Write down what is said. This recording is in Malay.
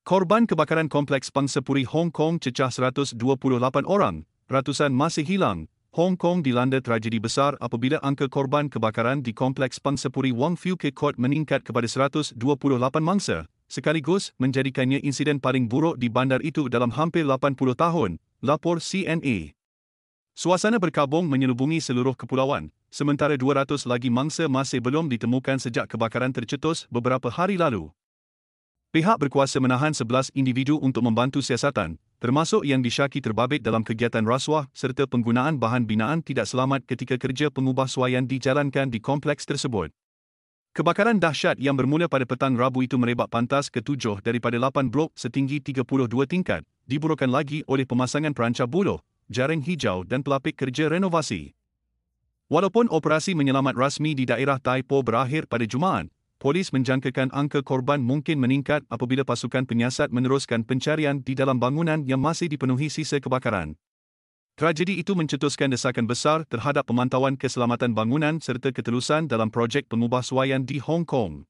Korban kebakaran Kompleks Pangsapuri Hong Kong cecah 128 orang, ratusan masih hilang. Hong Kong dilanda tragedi besar apabila angka korban kebakaran di Kompleks Pangsapuri Wong Fui Ke Court meningkat kepada 128 mangsa, sekaligus menjadikannya insiden paling buruk di bandar itu dalam hampir 80 tahun, lapor CNA. Suasana berkabung menyelubungi seluruh kepulauan, sementara 200 lagi mangsa masih belum ditemukan sejak kebakaran tercetus beberapa hari lalu. Pihak berkuasa menahan 11 individu untuk membantu siasatan, termasuk yang disyaki terbabit dalam kegiatan rasuah serta penggunaan bahan binaan tidak selamat ketika kerja pengubahsuaian dijalankan di kompleks tersebut. Kebakaran dahsyat yang bermula pada petang Rabu itu merebak pantas ke 7 daripada 8 blok setinggi 32 tingkat, diburukan lagi oleh pemasangan perancar buluh, jaring hijau dan pelapik kerja renovasi. Walaupun operasi menyelamat rasmi di daerah Tai Po berakhir pada Jumaat, polis menjangkakan angka korban mungkin meningkat apabila pasukan penyiasat meneruskan pencarian di dalam bangunan yang masih dipenuhi sisa kebakaran. Tragedi itu mencetuskan desakan besar terhadap pemantauan keselamatan bangunan serta ketelusan dalam projek pengubahsuaian di Hong Kong.